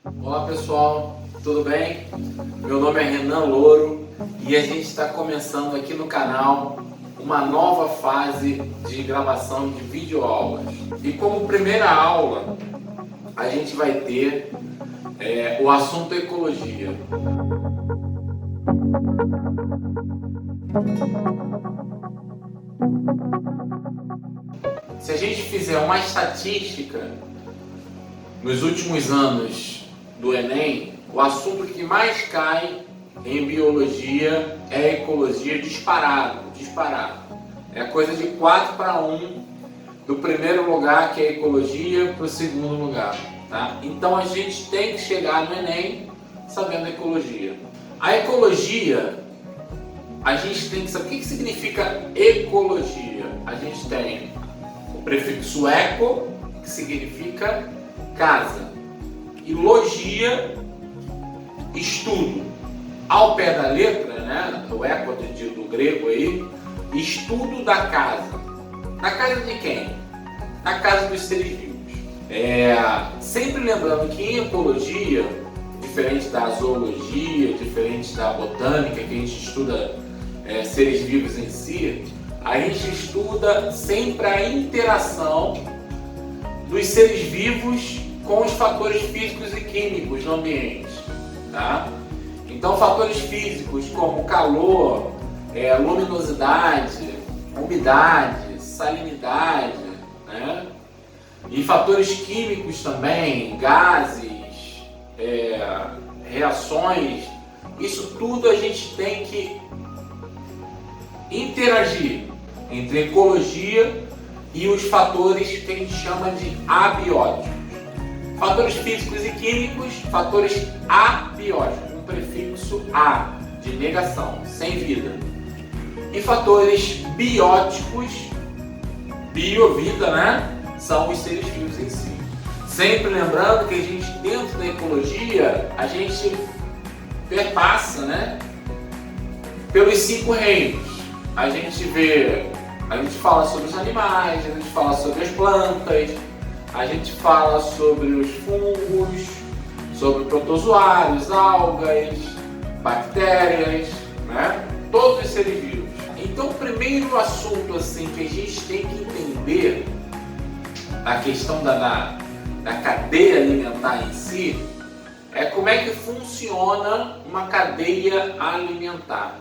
Olá pessoal, tudo bem? Meu nome é Renan Louro e a gente está começando aqui no canal uma nova fase de gravação de videoaulas. E como primeira aula, a gente vai ter o assunto ecologia. Se a gente fizer uma estatística nos últimos anos do Enem, o assunto que mais cai em biologia é a ecologia disparado. É coisa de 4 para 1 do primeiro lugar, que é a ecologia, para o segundo lugar. Tá? Então a gente tem que chegar no Enem sabendo a ecologia. A ecologia, a gente tem que saber o que significa ecologia. A gente tem o prefixo eco, que significa casa, e logia, estudo. Ao pé da letra, né, o eco do grego aí, estudo da casa. Da casa de quem? Da casa dos seres vivos. Sempre lembrando que em ecologia, diferente da zoologia, diferente da botânica, que a gente estuda seres vivos em si, a gente estuda sempre a interação dos seres vivos com os fatores físicos e químicos no ambiente. Tá? Então, fatores físicos como calor, luminosidade, umidade, salinidade, né? E fatores químicos também, gases, reações, isso tudo a gente tem que interagir entre a ecologia e os fatores que a gente chama de abióticos. Fatores físicos e químicos, fatores abióticos, um prefixo a, de negação, sem vida. E fatores bióticos, biovida, né? São os seres vivos em si. Sempre lembrando que a gente, dentro da ecologia, a gente perpassa, né, pelos 5 reinos. A gente fala sobre os animais, a gente fala sobre as plantas, a gente fala sobre os fungos, sobre protozoários, algas, bactérias, né? Todos os seres vivos. Então, o primeiro assunto assim, que a gente tem que entender a questão da cadeia alimentar em si é como é que funciona uma cadeia alimentar.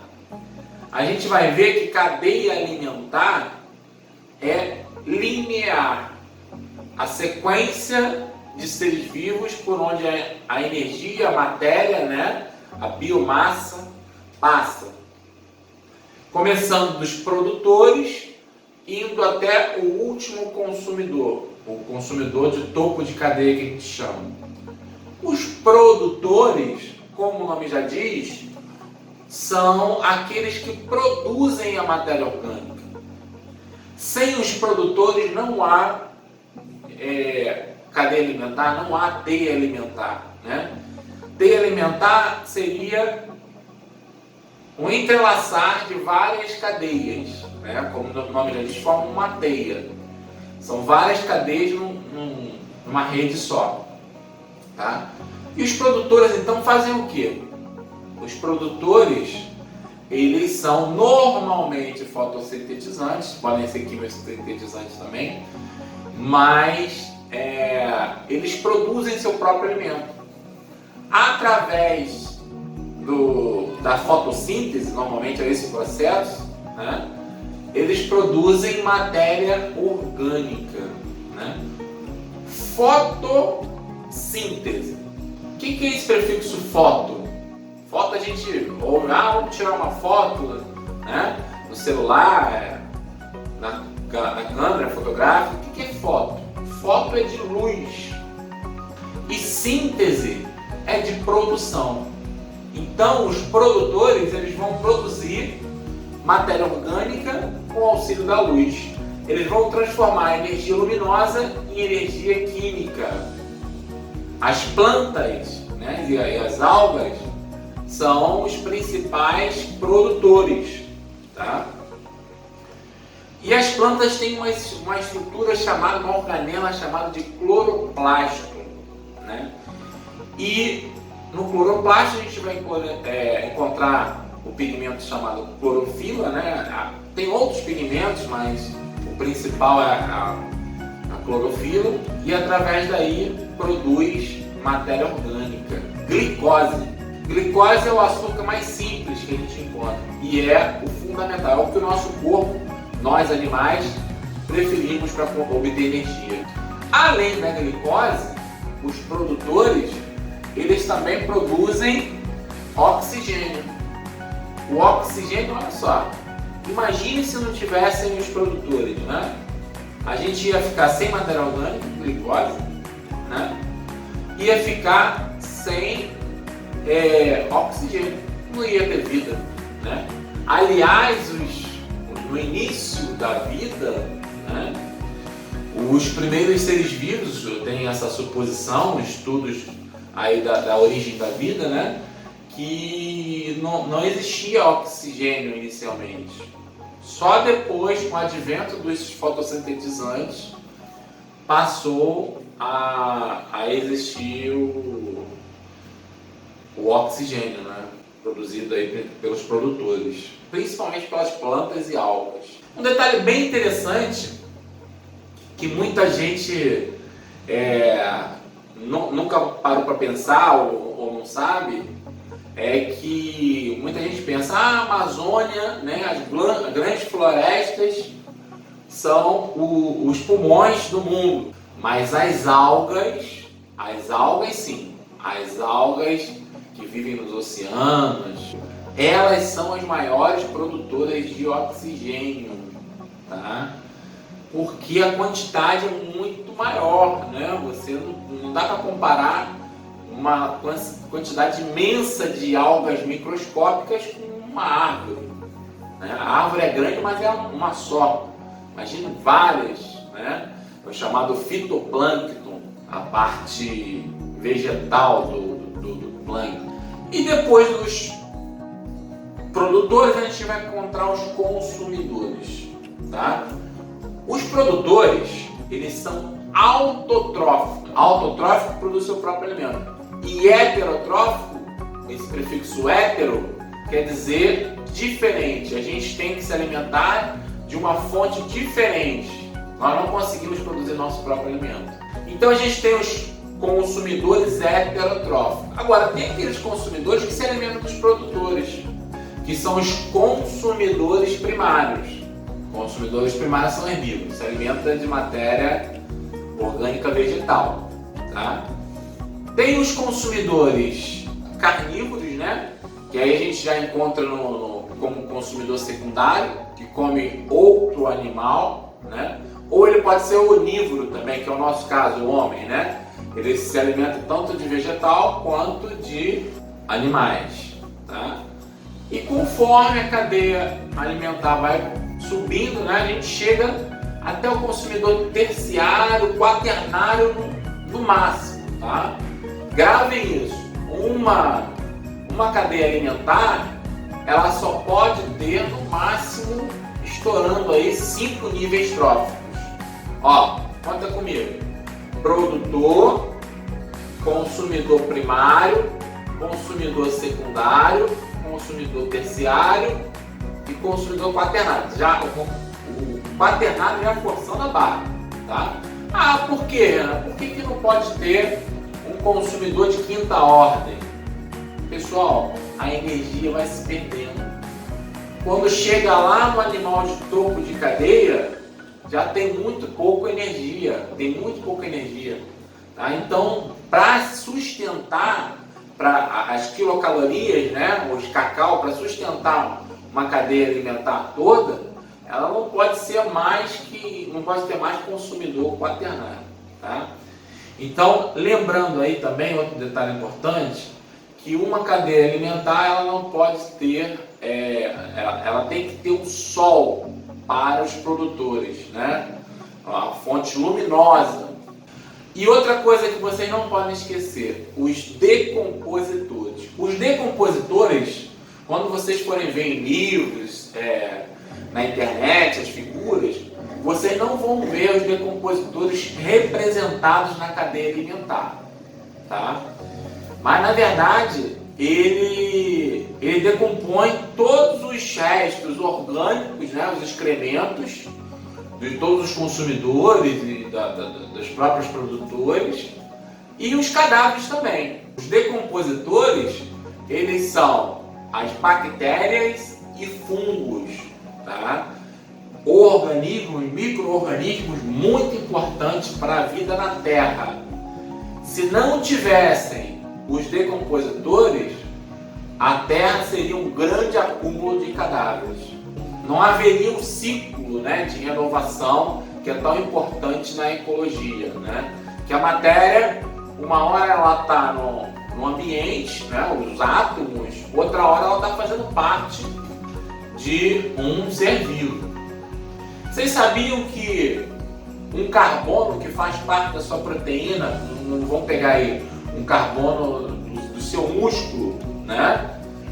A gente vai ver que cadeia alimentar é linear. A sequência de seres vivos por onde a energia, a matéria, né, a biomassa passa. Começando dos produtores, indo até o último consumidor, o consumidor de topo de cadeia que a gente chama. Os produtores, como o nome já diz, são aqueles que produzem a matéria orgânica. Sem os produtores não há cadeia alimentar, não há teia alimentar. Né? Teia alimentar seria um entrelaçar de várias cadeias, né? Como o nome já diz, forma uma teia. São várias cadeias numa rede só. Tá? E os produtores então fazem o quê? Os produtores, eles são normalmente fotossintetizantes, podem ser quimiosintetizantes também, mas eles produzem seu próprio alimento. Através da fotossíntese, normalmente é esse processo, né? Eles produzem matéria orgânica. Né? Fotossíntese. O que é esse prefixo foto? Foto a gente, vamos tirar uma foto, né, no celular, na câmera fotográfica. O que é foto? Foto é de luz. E síntese é de produção. Então os produtores, eles vão produzir matéria orgânica com o auxílio da luz. Eles vão transformar a energia luminosa em energia química. As plantas, né, e as algas são os principais produtores, tá? E as plantas têm uma estrutura chamada, uma organela chamada de cloroplasto, né? E no cloroplasto a gente vai encontrar o pigmento chamado clorofila, né? Tem outros pigmentos, mas o principal é a clorofila, e através daí produz matéria orgânica. Glicose. Glicose é o açúcar mais simples que a gente encontra e é o fundamental, é o que o nosso corpo, nós animais, preferimos para obter energia. Além da glicose, os produtores, eles também produzem oxigênio. O oxigênio, olha só, imagine se não tivessem os produtores, né? A gente ia ficar sem matéria orgânica, glicose, né? Ia ficar sem oxigênio, não ia ter vida, né? Aliás, no início da vida, né, os primeiros seres vivos, eu tenho essa suposição, estudos aí da origem da vida, né, que não existia oxigênio inicialmente. Só depois, com o advento dos fotossintetizantes, passou a existir o oxigênio, né, produzido aí pelos produtores, principalmente pelas plantas e algas. Um detalhe bem interessante, que muita gente nunca parou para pensar ou não sabe, é que muita gente pensa, a Amazônia, né, as grandes florestas são os pulmões do mundo, mas as algas sim, as algas que vivem nos oceanos, elas são as maiores produtoras de oxigênio, tá? Porque a quantidade é muito maior, né? Você não dá para comparar uma quantidade imensa de algas microscópicas com uma árvore, né? A árvore é grande, mas é uma só. Imagina várias, né? É o chamado fitoplâncton, a parte vegetal do plâncton. E depois dos produtores, a gente vai encontrar os consumidores, tá? Os produtores, eles são autotróficos. Autotrófico produz seu próprio alimento. E heterotrófico, esse prefixo hétero, quer dizer diferente. A gente tem que se alimentar de uma fonte diferente. Nós não conseguimos produzir nosso próprio alimento. Então a gente tem os consumidores heterotróficos. Agora, tem aqueles consumidores que se alimentam dos produtores, que são os consumidores primários. Consumidores primários são herbívoros, se alimentam de matéria orgânica vegetal, tá? Tem os consumidores carnívoros, né? Que aí a gente já encontra como consumidor secundário, que come outro animal, né? Ou ele pode ser onívoro também, que é o nosso caso, o homem, né? Ele se alimenta tanto de vegetal quanto de animais, tá? E conforme a cadeia alimentar vai subindo, né, a gente chega até o consumidor terciário, quaternário no máximo, tá? Gravem isso. Uma cadeia alimentar, ela só pode ter no máximo, estourando aí 5 níveis tróficos. Ó, conta comigo. Produtor, consumidor primário, consumidor secundário, consumidor terciário e consumidor quaternário. Já o quaternário já forçando a barra, tá? Ah, por quê, Renan? Por que não pode ter um consumidor de quinta ordem? Pessoal, a energia vai se perdendo. Quando chega lá no animal de topo de cadeia, já tem muito pouca energia, tá? Então, para sustentar as quilocalorias, né, os cacau, para sustentar uma cadeia alimentar toda, ela não pode ter mais consumidor quaternário, tá? Então, lembrando aí também outro detalhe importante, que uma cadeia alimentar ela não pode ter, ela tem que ter um sol para os produtores, né? Uma fonte luminosa. E outra coisa que vocês não podem esquecer, os decompositores. Os decompositores, quando vocês forem ver em livros, na internet, as figuras, vocês não vão ver os decompositores representados na cadeia alimentar, tá? Mas na verdade ele decompõe todos os restos orgânicos, né, os excrementos de todos os consumidores e dos próprios produtores e os cadáveres também. Os decompositores, eles são as bactérias e fungos, tá? Organismos, micro-organismos muito importantes para a vida na Terra. Se não tivessem os decompositores, a Terra seria um grande acúmulo de cadáveres. Não haveria um ciclo, né, de renovação que é tão importante na ecologia, né? Que a matéria, uma hora ela está no ambiente, né, os átomos, outra hora ela está fazendo parte de um ser vivo. Vocês sabiam que um carbono que faz parte da sua proteína, vamos pegar aí um carbono do seu músculo, né?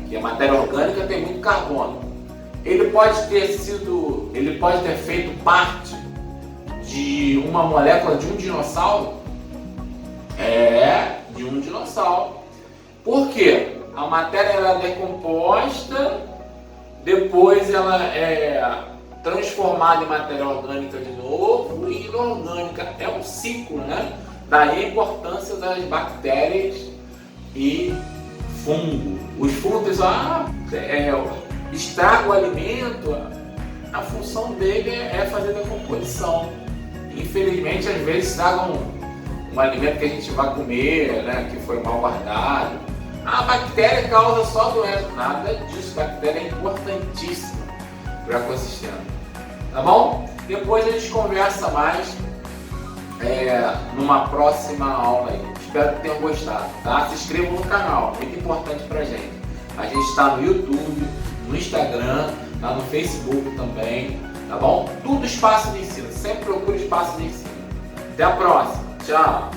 Que a matéria orgânica tem muito carbono. Ele pode ter feito parte de uma molécula de um dinossauro? De um dinossauro. Por quê? A matéria ela é decomposta, depois ela é transformada em matéria orgânica de novo e inorgânica. É um ciclo, né? Daí a importância das bactérias e fungo. Os fungos estragam o alimento, a função dele é fazer decomposição. Infelizmente, às vezes estragam um alimento que a gente vai comer, né, que foi mal guardado. A bactéria causa só doença. Nada disso, a bactéria é importantíssima para o ecossistema. Tá bom? Depois a gente conversa mais numa próxima aula aí. Espero que tenham gostado, tá? Se inscrevam no canal, muito importante pra gente. A gente está no YouTube, no Instagram, tá no Facebook também, tá bom? Tudo Espaço de Ensino, sempre procure Espaço de Ensino. Até a próxima, tchau!